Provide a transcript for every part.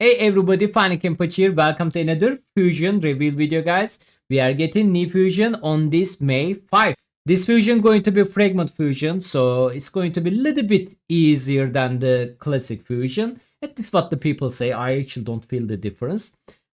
Hey everybody, finalKenpachi here. Welcome to another Fusion review video, guys. We are getting new Fusion on this May 5. This Fusion going to be Fragment Fusion, so it's going to be a little bit easier than the classic Fusion. At least what the people say. I actually don't feel the difference.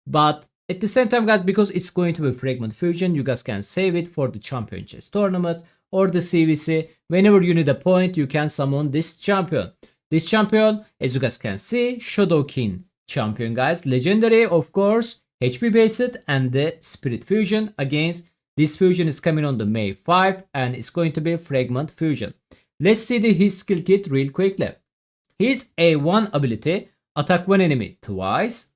But at the same time, guys, because it's going to be Fragment Fusion, you guys can save it for the Champion Chess Tournament or the CvC. Whenever you need a point, you can summon this champion. This champion, as you guys can see, Shadow King champion, guys. Legendary, of course, HP based, and the Spirit Fusion. Against this fusion is coming on the May 5 and it's going to be Fragment Fusion. Let's see his skill kit real quickly. His A1 ability, attack one enemy twice.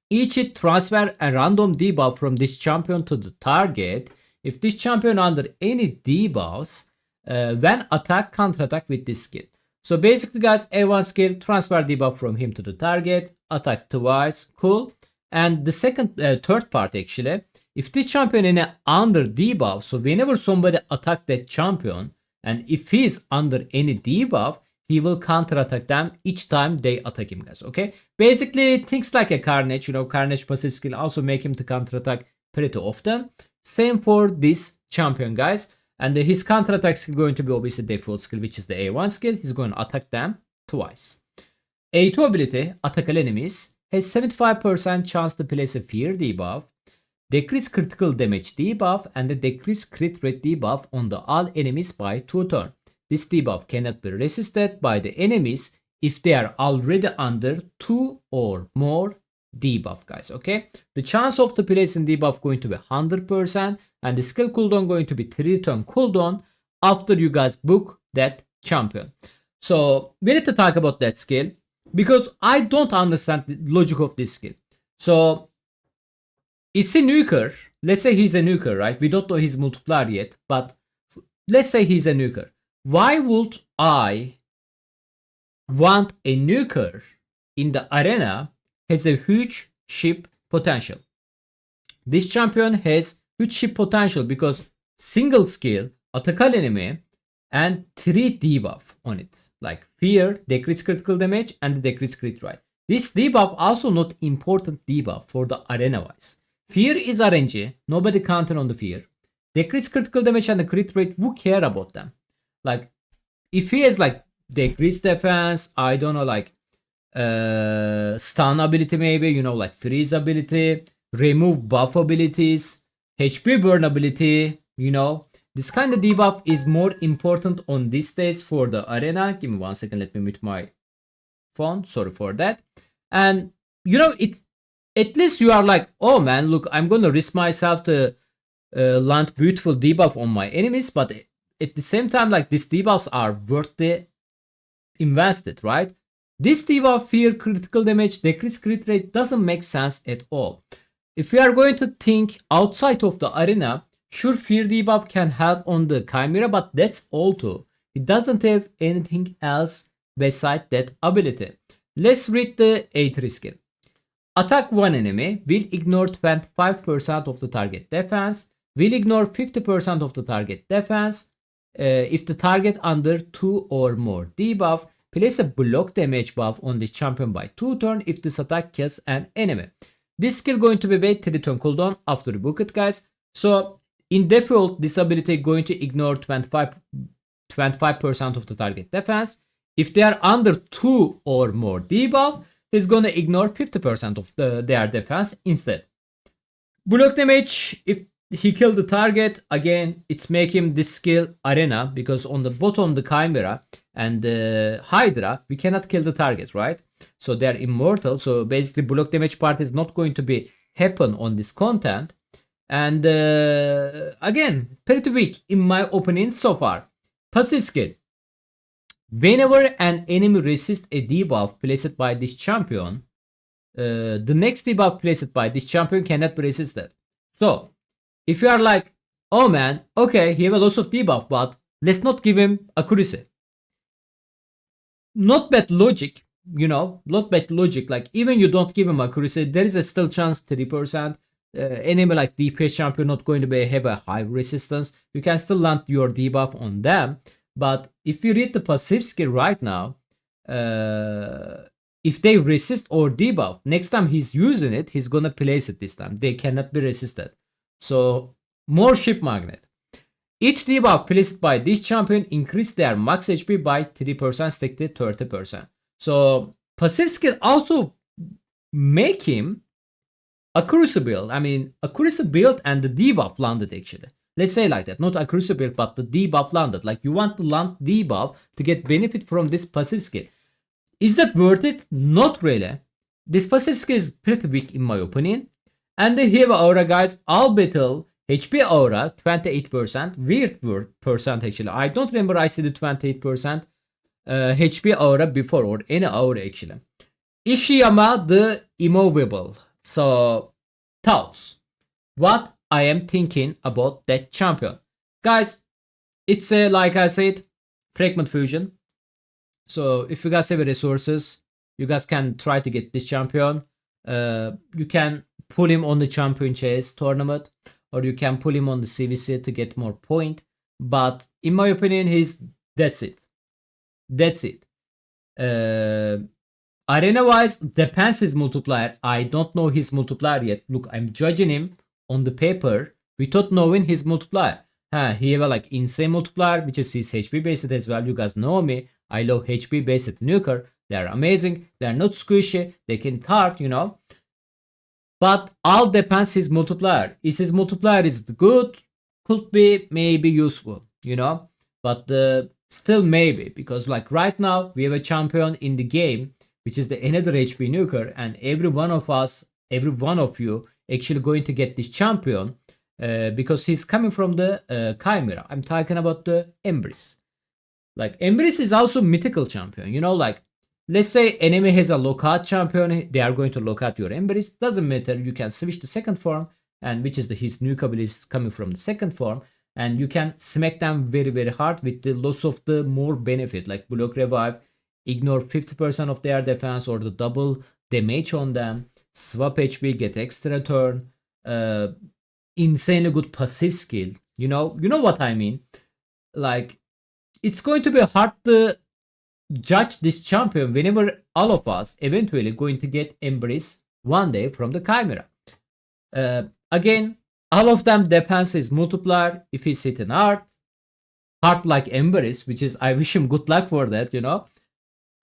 Each hit transfer a random debuff from this champion to the target. If this champion under any debuffs, when attack, counter attack with this skill. So basically, guys, A1 skill, transfer debuff from him to the target, attack twice, cool. And the third part actually, if this champion in a under debuff, so whenever somebody attack that champion, and if he's under any debuff, he will counter attack them each time they attack him, guys. Okay, basically things like a Carnage, Carnage passive skill also make him to counter attack pretty often. Same for this champion, guys. And his counter attack skill going to be obviously default skill, which is the A1 skill. He's going to attack them twice. A2 ability, attack all enemies, has 75% chance to place a fear debuff, decrease critical damage debuff, and the decrease crit rate debuff on the all enemies by 2 turns. This debuff cannot be resisted by the enemies if they are already under 2 or more debuff, guys. Okay, the chance of the placing debuff going to be 100%, and the skill cooldown going to be 3 turn cooldown after you guys book that champion. So we need to talk about that skill because I don't understand the logic of this skill. So it's a nuker. Let's say he's a nuker, right? We don't know his multiplier yet, but let's say he's a nuker. Why would I want a nuker in the arena? Has a huge ship potential. This champion has huge ship potential because single skill, attack all enemy, and 3 debuff on it. Like fear, decrease critical damage, and decrease crit rate. This debuff also not important debuff for the arena wise. Fear is RNG, nobody counter on the fear. Decrease critical damage and the crit rate, who care about them? Like if he has like decrease defense, I don't know, like stun ability maybe, like freeze ability, remove buff abilities, HP burn ability, this kind of debuff is more important on these days for the arena. Give me 1 second, let me mute my phone, sorry for that. And it's at least you are like, oh man, look, I'm gonna risk myself to land beautiful debuff on my enemies, but at the same time, like these debuffs are worth the invested, right? This debuff, fear, critical damage, decrease crit rate doesn't make sense at all. If we are going to think outside of the arena, sure, fear debuff can help on the Chimera, but that's all too. It doesn't have anything else besides that ability. Let's read the A3 skill. Attack one enemy, will ignore 25% of the target defense, will ignore 50% of the target defense. If the target under 2 or more debuff, place a block damage buff on this champion by 2 turns if this attack kills an enemy. This skill going to be wait 3 turn cooldown after you book it, guys. So in default, this ability going to ignore 25% of the target defense. If they are under 2 or more debuff, it's going to ignore 50% of their defense instead. Block damage, if he killed the target, again, it's making this skill arena because on the bottom, the Chimera and the Hydra, we cannot kill the target, right? So they're immortal. So basically, block damage part is not going to be happen on this content. And again, pretty weak in my opinion so far. Passive skill. Whenever an enemy resists a debuff placed by this champion, the next debuff placed by this champion cannot be resisted. So if you are like, oh man, okay, he have a loss of debuff, but let's not give him accuracy. Not bad logic, not bad logic. Like even you don't give him accuracy, there is a still chance 3%. Enemy like DPS champion not going to have a high resistance. You can still land your debuff on them. But if you read the passive skill right now, if they resist or debuff, next time he's using it, he's gonna place it this time. They cannot be resisted. So more ship magnet. Each debuff placed by this champion increase their max HP by 3% stick to 30%. So passive skill also make him accuracy build. I mean, accuracy build and the debuff landed actually. Let's say like that. Not accuracy build, but the debuff landed. Like you want to land debuff to get benefit from this passive skill. Is that worth it? Not really. This passive skill is pretty weak in my opinion. And the Hero Aura, guys, all battle HP Aura 28%. Weird percent actually. I don't remember I see the 28% HP Aura before or any Aura actually. Ishiyama the Immovable. So, thoughts. What I am thinking about that champion. Guys, it's a, like I said, fragment fusion. So if you guys have resources, you guys can try to get this champion. You can pull him on the champion chase tournament, or you can pull him on the CvC to get more point. But in my opinion, that's it. That's it. Arena wise, depends his multiplier. I don't know his multiplier yet. Look, I'm judging him on the paper without knowing his multiplier. He have a like insane multiplier, which is his HP based as well. You guys know me. I love HP based nuker. They're amazing. They're not squishy. They can tart, you know. But all depends his multiplier. Is his multiplier is good? Could be maybe useful, you know. But still maybe, because like right now we have a champion in the game, which is the another HP nuker, and every one of us, every one of you actually going to get this champion because he's coming from the Chimera. I'm talking about the Embrace. Like Embrace is also mythical champion, you know, like let's say enemy has a lockout champion, they are going to lock out your Embrace. Doesn't matter, you can switch to second form, and which is his nukable is coming from the second form, and you can smack them very hard with the loss of the more benefit, like block revive, ignore 50% of their defense or the double damage on them, swap HP, get extra turn, insanely good passive skill. You know what I mean. Like it's going to be hard to judge this champion whenever all of us eventually going to get Embrace one day from the Chimera. Again, all of them depends his multiplier. If he's hitting hard like Embrace, which is I wish him good luck for that, you know.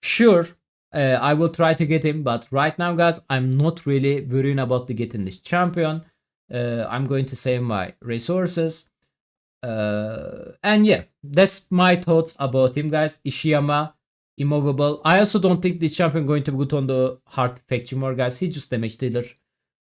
Sure, I will try to get him, but right now, guys, I'm not really worrying about getting this champion. I'm going to save my resources. And yeah, that's my thoughts about him, guys. Ishiyama, immovable. I also don't think this champion going to be good on the hard faction more, guys. He's just damage dealer.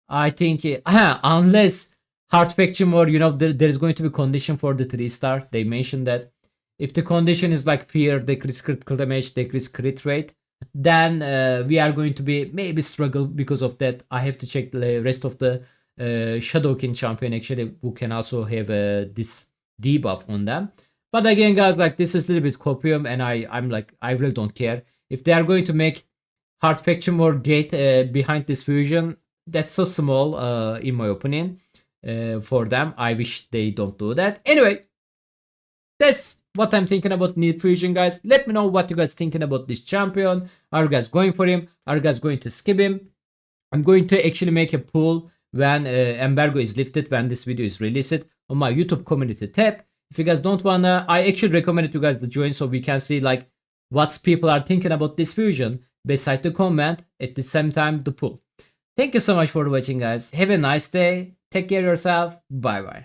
I think, unless hard faction more, you know, there is going to be condition for the 3-star. They mentioned that. If the condition is like fear, decrease critical damage, decrease crit rate, then we are going to be maybe struggle because of that. I have to check the rest of the Shadowkin champion actually, who can also have this debuff on them. But again, guys, like this is a little bit copium, and I'm like, I really don't care. If they are going to make hard faction more gate behind this fusion, that's so small in my opinion for them. I wish they don't do that. Anyway, that's what I'm thinking about Need Fusion, guys. Let me know what you guys thinking about this champion. Are you guys going for him? Are you guys going to skip him? I'm going to actually make a poll when embargo is lifted, when this video is released, on my YouTube community tab. If you guys don't wanna, I actually recommend you guys to join so we can see like what people are thinking about this fusion beside the comment, at the same time the poll. Thank you so much for watching, guys. Have a nice day. Take care of yourself. Bye bye.